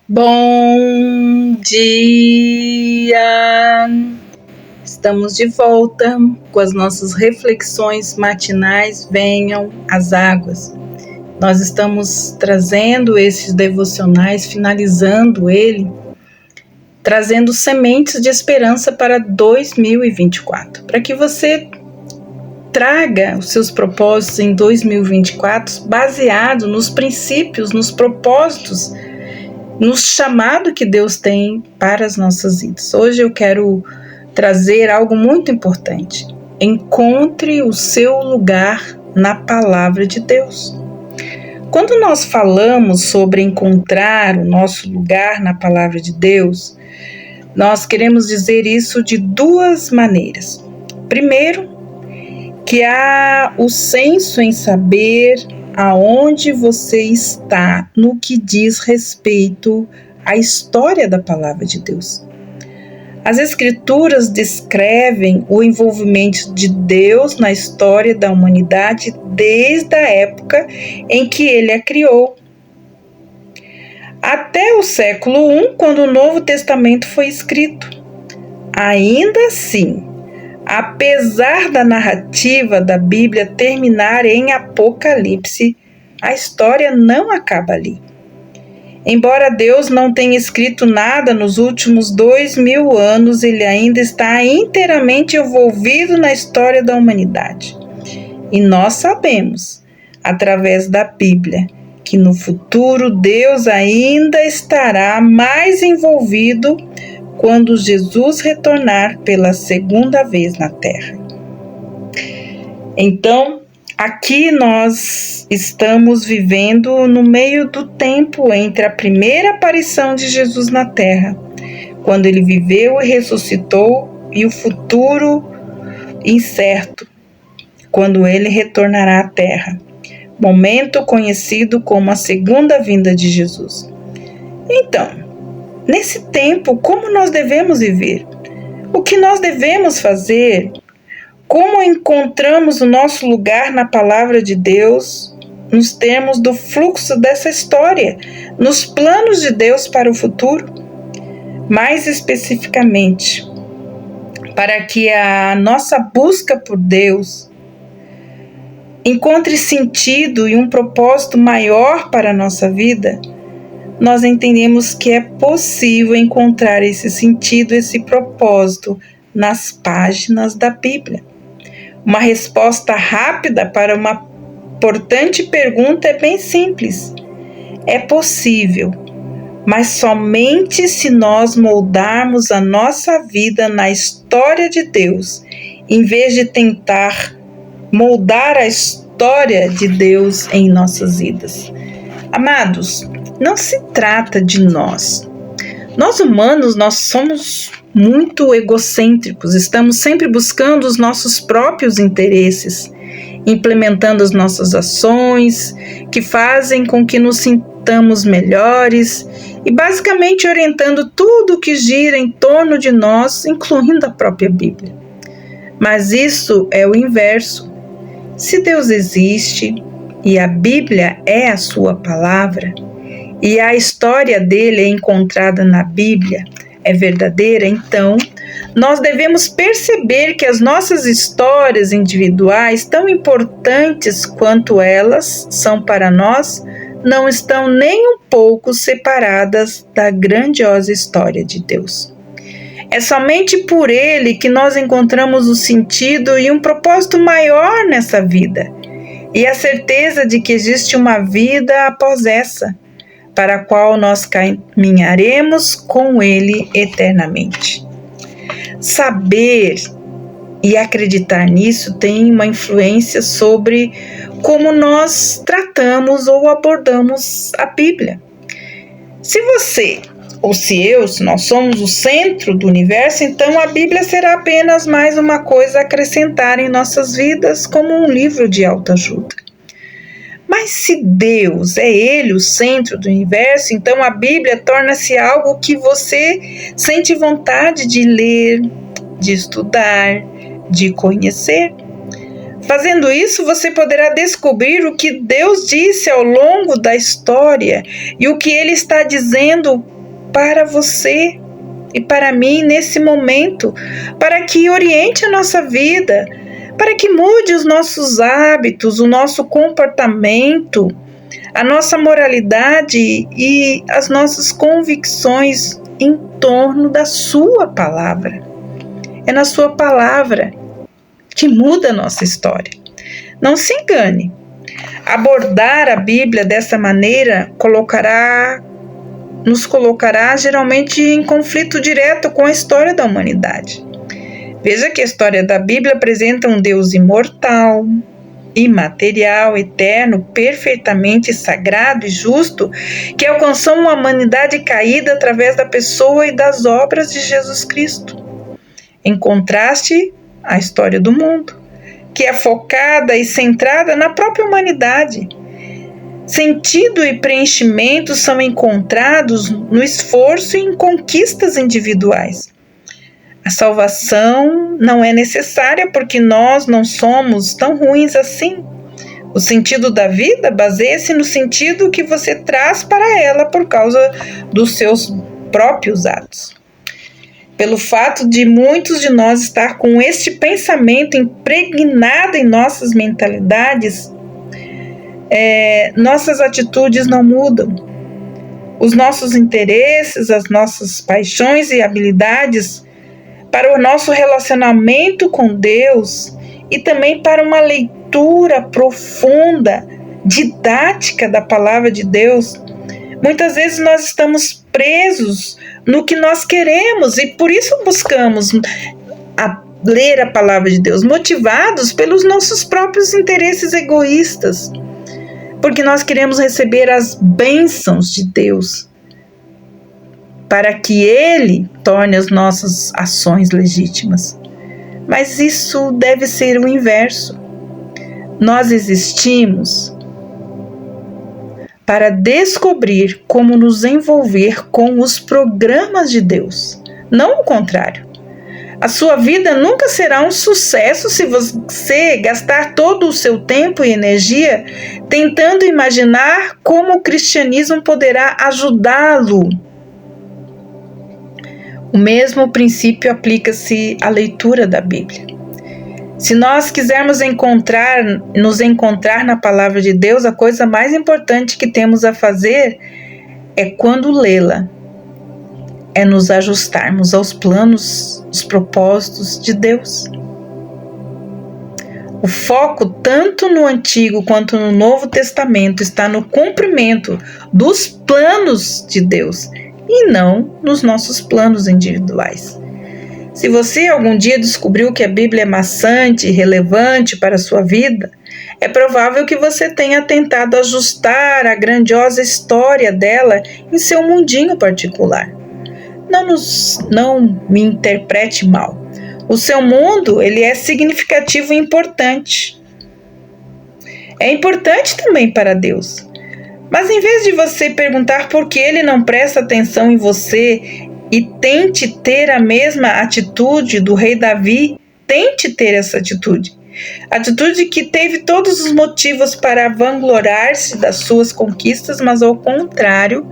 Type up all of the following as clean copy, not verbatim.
Bom dia! Estamos de volta com as nossas reflexões matinais. Venham as águas. Nós estamos trazendo esses devocionais, finalizando ele, trazendo sementes de esperança para 2024, para que você traga os seus propósitos em 2024 baseado nos princípios, nos propósitos, no chamado que Deus tem para as nossas vidas. Hoje eu quero trazer algo muito importante. Encontre o seu lugar na palavra de Deus. Quando nós falamos sobre encontrar o nosso lugar na palavra de Deus, nós queremos dizer isso de duas maneiras. Primeiro, que há o senso em saber aonde você está no que diz respeito à história da palavra de Deus. As Escrituras descrevem o envolvimento de Deus na história da humanidade desde a época em que Ele a criou, até o século I, quando o Novo Testamento foi escrito. Ainda assim, apesar da narrativa da Bíblia terminar em Apocalipse, a história não acaba ali. Embora Deus não tenha escrito nada nos últimos 2000 anos, Ele ainda está inteiramente envolvido na história da humanidade. E nós sabemos, através da Bíblia, que no futuro Deus ainda estará mais envolvido quando Jesus retornar pela segunda vez na Terra. Então, aqui nós estamos vivendo no meio do tempo entre a primeira aparição de Jesus na Terra, quando Ele viveu e ressuscitou, e o futuro incerto, quando Ele retornará à Terra, momento conhecido como a segunda vinda de Jesus. Então, nesse tempo, como nós devemos viver? O que nós devemos fazer? Como encontramos o nosso lugar na palavra de Deus, nos termos do fluxo dessa história, nos planos de Deus para o futuro? Mais especificamente, para que a nossa busca por Deus encontre sentido e um propósito maior para a nossa vida, nós entendemos que é possível encontrar esse sentido, esse propósito nas páginas da Bíblia. Uma resposta rápida para uma importante pergunta é bem simples. É possível, mas somente se nós moldarmos a nossa vida na história de Deus, em vez de tentar moldar a história de Deus em nossas vidas. Amados, não se trata de nós. Nós humanos, nós somos muito egocêntricos, estamos sempre buscando os nossos próprios interesses, implementando as nossas ações que fazem com que nos sintamos melhores e basicamente orientando tudo que gira em torno de nós, incluindo a própria Bíblia. Mas isso é o inverso. Se Deus existe e a Bíblia é a sua palavra, e a história dele é encontrada na Bíblia, é verdadeira, então nós devemos perceber que as nossas histórias individuais, tão importantes quanto elas são para nós, não estão nem um pouco separadas da grandiosa história de Deus. É somente por ele que nós encontramos o sentido e um propósito maior nessa vida, e a certeza de que existe uma vida após essa, para a qual nós caminharemos com Ele eternamente. Saber e acreditar nisso tem uma influência sobre como nós tratamos ou abordamos a Bíblia. Se você ou se nós somos o centro do universo, então a Bíblia será apenas mais uma coisa a acrescentar em nossas vidas como um livro de autoajuda. Mas se Deus é Ele o centro do universo, então a Bíblia torna-se algo que você sente vontade de ler, de estudar, de conhecer. Fazendo isso, você poderá descobrir o que Deus disse ao longo da história e o que Ele está dizendo para você e para mim nesse momento, para que oriente a nossa vida, para que mude os nossos hábitos, o nosso comportamento, a nossa moralidade e as nossas convicções em torno da sua palavra. É na sua palavra que muda a nossa história. Não se engane. Abordar a Bíblia dessa maneira nos colocará geralmente em conflito direto com a história da humanidade. Veja que a história da Bíblia apresenta um Deus imortal, imaterial, eterno, perfeitamente sagrado e justo, que alcançou uma humanidade caída através da pessoa e das obras de Jesus Cristo. Em contraste à história do mundo, que é focada e centrada na própria humanidade. Sentido e preenchimento são encontrados no esforço e em conquistas individuais. A salvação não é necessária porque nós não somos tão ruins assim. O sentido da vida baseia-se no sentido que você traz para ela por causa dos seus próprios atos. Pelo fato de muitos de nós estar com este pensamento impregnado em nossas mentalidades, nossas atitudes não mudam. Os nossos interesses, as nossas paixões e habilidades para o nosso relacionamento com Deus e também para uma leitura profunda, didática da palavra de Deus. Muitas vezes nós estamos presos no que nós queremos e por isso buscamos ler a palavra de Deus, motivados pelos nossos próprios interesses egoístas, porque nós queremos receber as bênçãos de Deus, para que Ele torne as nossas ações legítimas. Mas isso deve ser o inverso. Nós existimos para descobrir como nos envolver com os programas de Deus, não o contrário. A sua vida nunca será um sucesso se você gastar todo o seu tempo e energia tentando imaginar como o cristianismo poderá ajudá-lo. O mesmo princípio aplica-se à leitura da Bíblia. Se nós quisermos nos encontrar na palavra de Deus, a coisa mais importante que temos a fazer é, quando lê-la, é nos ajustarmos aos planos, os propósitos de Deus. O foco, tanto no Antigo quanto no Novo Testamento, está no cumprimento dos planos de Deus e não nos nossos planos individuais. Se você algum dia descobriu que a Bíblia é maçante e relevante para a sua vida, é provável que você tenha tentado ajustar a grandiosa história dela em seu mundinho particular. Não me interprete mal. O seu mundo, ele é significativo e importante. É importante também para Deus. Mas em vez de você perguntar por que Ele não presta atenção em você e tente ter a mesma atitude do rei Davi, tente ter essa atitude. Atitude que teve todos os motivos para vangloriar-se das suas conquistas, mas ao contrário,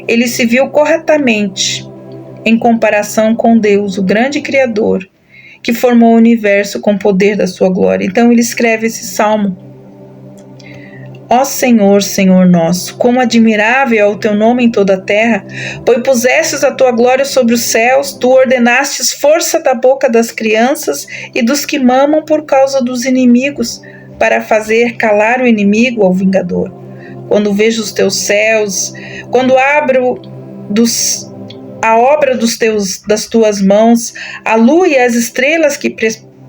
ele se viu corretamente em comparação com Deus, o grande Criador, que formou o universo com o poder da sua glória. Então ele escreve esse salmo. Ó Senhor, Senhor nosso, quão admirável é o teu nome em toda a terra, pois pusestes a tua glória sobre os céus, tu ordenastes força da boca das crianças e dos que mamam por causa dos inimigos, para fazer calar o inimigo ao vingador. Quando vejo os teus céus, quando abro a obra das tuas mãos, a lua e as estrelas que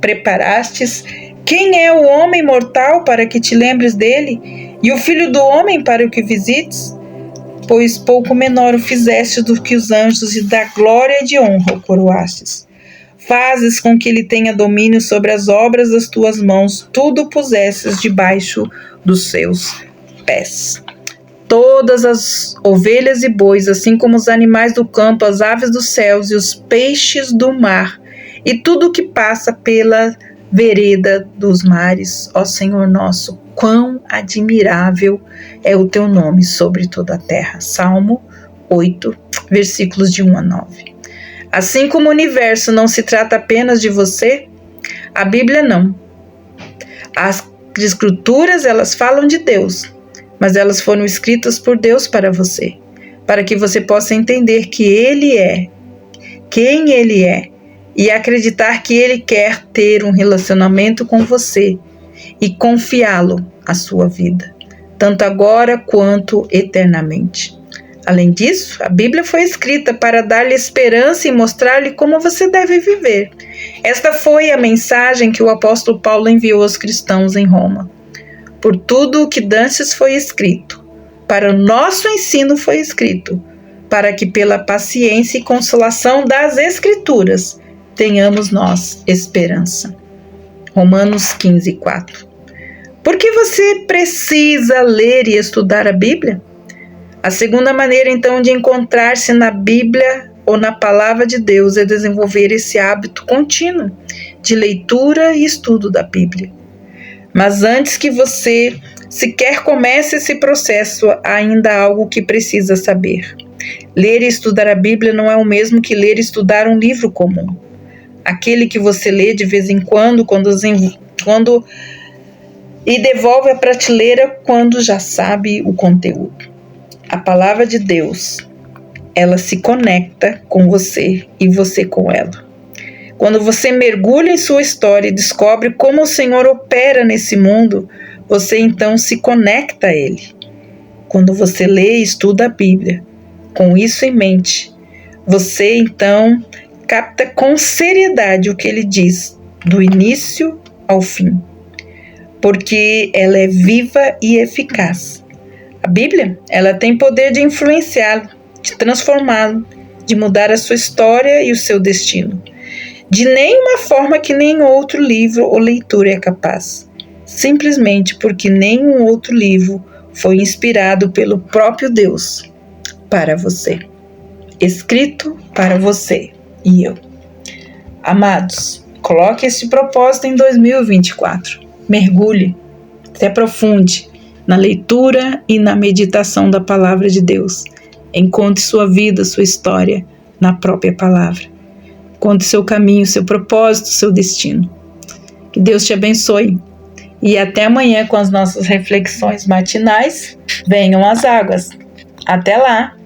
preparastes, quem é o homem mortal para que te lembres dele? E o filho do homem para o que visites? Pois pouco menor o fizeste do que os anjos, e da glória e de honra o coroastes. Fazes com que ele tenha domínio sobre as obras das tuas mãos, tudo pusesses debaixo dos seus pés. Todas as ovelhas e bois, assim como os animais do campo, as aves dos céus e os peixes do mar, e tudo o que passa pela vereda dos mares, ó Senhor nosso, quão admirável é o teu nome sobre toda a terra. Salmo 8, versículos de 1 a 9. Assim como o universo não se trata apenas de você, a Bíblia não. As Escrituras, elas falam de Deus, mas elas foram escritas por Deus para você, para que você possa entender que Ele é, quem Ele é, e acreditar que Ele quer ter um relacionamento com você e confiá-lo à sua vida, tanto agora quanto eternamente. Além disso, a Bíblia foi escrita para dar-lhe esperança e mostrar-lhe como você deve viver. Esta foi a mensagem que o apóstolo Paulo enviou aos cristãos em Roma. Por tudo o que dantes foi escrito, para o nosso ensino foi escrito, para que pela paciência e consolação das Escrituras tenhamos nós esperança. Romanos 15, 4. Por que você precisa ler e estudar a Bíblia? A segunda maneira, então, de encontrar-se na Bíblia ou na Palavra de Deus é desenvolver esse hábito contínuo de leitura e estudo da Bíblia. Mas antes que você sequer comece esse processo, há ainda algo que precisa saber. Ler e estudar a Bíblia não é o mesmo que ler e estudar um livro comum. Aquele que você lê de vez em quando e devolve à prateleira quando já sabe o conteúdo. A palavra de Deus, ela se conecta com você e você com ela. Quando você mergulha em sua história e descobre como o Senhor opera nesse mundo, você então se conecta a Ele. Quando você lê e estuda a Bíblia, com isso em mente, você então capta com seriedade o que Ele diz, do início ao fim, porque ela é viva e eficaz. A Bíblia, ela tem poder de influenciá-lo, de transformá-lo, de mudar a sua história e o seu destino. De nenhuma forma que nenhum outro livro ou leitura é capaz. Simplesmente porque nenhum outro livro foi inspirado pelo próprio Deus para você. Escrito para você e eu. Amados, coloque esse propósito em 2024. Mergulhe, se aprofunde na leitura e na meditação da palavra de Deus. Encontre sua vida, sua história na própria palavra. Conte seu caminho, seu propósito, seu destino. Que Deus te abençoe. E até amanhã com as nossas reflexões matinais. Venham as águas. Até lá!